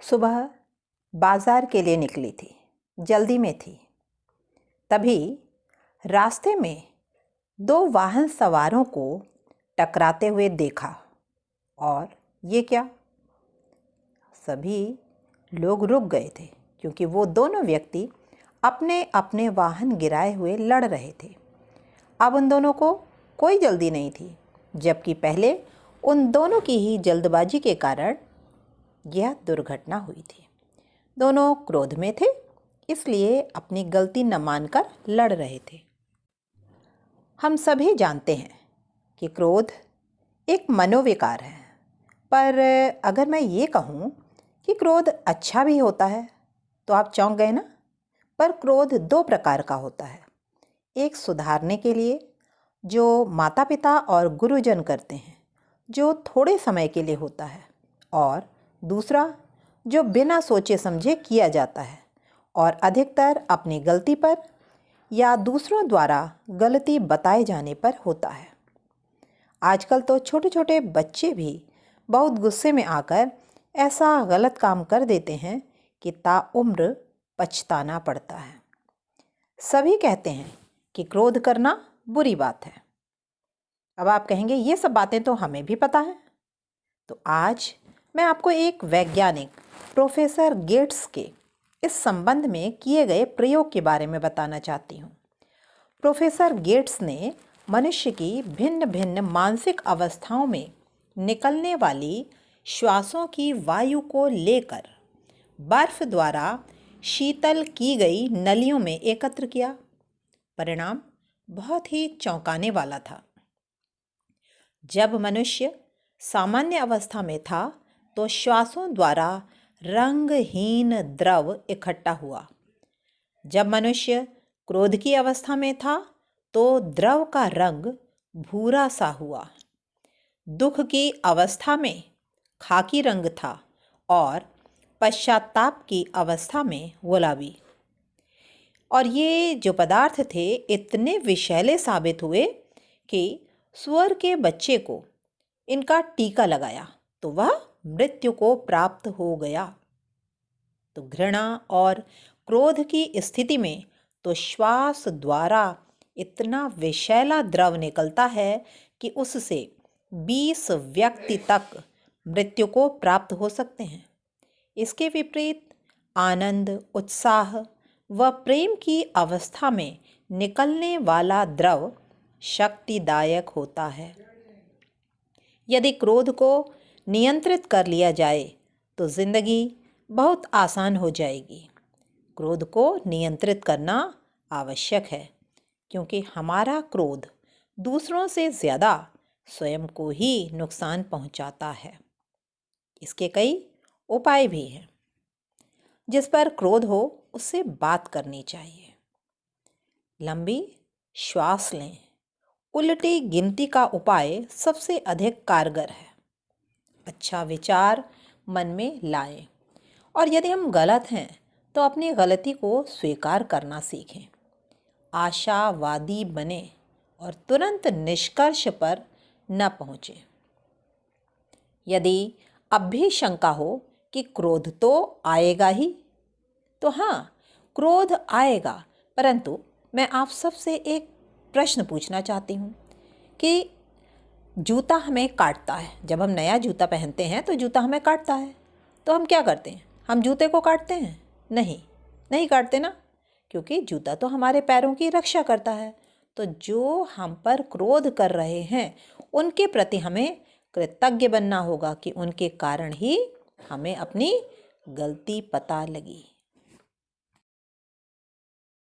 सुबह बाजार के लिए निकली थी, जल्दी में थी। तभी रास्ते में दो वाहन सवारों को टकराते हुए देखा। और ये क्या, सभी लोग रुक गए थे क्योंकि वो दोनों व्यक्ति अपने अपने वाहन गिराए हुए लड़ रहे थे। अब उन दोनों को कोई जल्दी नहीं थी, जबकि पहले उन दोनों की ही जल्दबाजी के कारण यह दुर्घटना हुई थी। दोनों क्रोध में थे, इसलिए अपनी गलती न मानकर लड़ रहे थे। हम सभी जानते हैं कि क्रोध एक मनोविकार है, पर अगर मैं ये कहूँ कि क्रोध अच्छा भी होता है तो आप चौंक गए ना। पर क्रोध दो प्रकार का होता है। एक सुधारने के लिए, जो माता पिता और गुरुजन करते हैं, जो थोड़े समय के लिए होता है, और दूसरा जो बिना सोचे समझे किया जाता है और अधिकतर अपनी गलती पर या दूसरों द्वारा गलती बताए जाने पर होता है। आजकल तो छोटे छोटे बच्चे भी बहुत गुस्से में आकर ऐसा गलत काम कर देते हैं कि ताउम्र पछताना पड़ता है। सभी कहते हैं कि क्रोध करना बुरी बात है। अब आप कहेंगे ये सब बातें तो हमें भी पता है। तो आज मैं आपको एक वैज्ञानिक प्रोफेसर गेट्स के इस संबंध में किए गए प्रयोग के बारे में बताना चाहती हूँ। प्रोफेसर गेट्स ने मनुष्य की भिन्न भिन्न मानसिक अवस्थाओं में निकलने वाली श्वासों की वायु को लेकर बर्फ द्वारा शीतल की गई नलियों में एकत्र किया। परिणाम बहुत ही चौंकाने वाला था। जब मनुष्य सामान्य अवस्था में था तो श्वासों द्वारा रंगहीन द्रव इकट्ठा हुआ। जब मनुष्य क्रोध की अवस्था में था तो द्रव का रंग भूरा सा हुआ। दुख की अवस्था में खाकी रंग था और पश्चाताप की अवस्था में गुलाबी। और ये जो पदार्थ थे इतने विषैले साबित हुए कि सुअर के बच्चे को इनका टीका लगाया तो वह मृत्यु को प्राप्त हो गया। तो घृणा और क्रोध की स्थिति में तो श्वास द्वारा इतना विषैला द्रव निकलता है कि उससे 20 व्यक्ति तक मृत्यु को प्राप्त हो सकते हैं। इसके विपरीत आनंद, उत्साह व प्रेम की अवस्था में निकलने वाला द्रव शक्तिदायक होता है। यदि क्रोध को नियंत्रित कर लिया जाए तो जिंदगी बहुत आसान हो जाएगी। क्रोध को नियंत्रित करना आवश्यक है क्योंकि हमारा क्रोध दूसरों से ज़्यादा स्वयं को ही नुकसान पहुंचाता है। इसके कई उपाय भी हैं। जिस पर क्रोध हो उससे बात करनी चाहिए। लंबी श्वास लें। उल्टी गिनती का उपाय सबसे अधिक कारगर है। अच्छा विचार मन में लाएं और यदि हम गलत हैं तो अपनी गलती को स्वीकार करना सीखें। आशावादी बने और तुरंत निष्कर्ष पर न पहुँचें। यदि अब भी शंका हो कि क्रोध तो आएगा ही, तो हाँ, क्रोध आएगा, परंतु मैं आप सबसे एक प्रश्न पूछना चाहती हूँ कि जूता हमें काटता है। जब हम नया जूता पहनते हैं तो जूता हमें काटता है, तो हम क्या करते हैं? हम जूते को काटते हैं? नहीं काटते ना, क्योंकि जूता तो हमारे पैरों की रक्षा करता है। तो जो हम पर क्रोध कर रहे हैं उनके प्रति हमें कृतज्ञ बनना होगा कि उनके कारण ही हमें अपनी गलती पता लगी।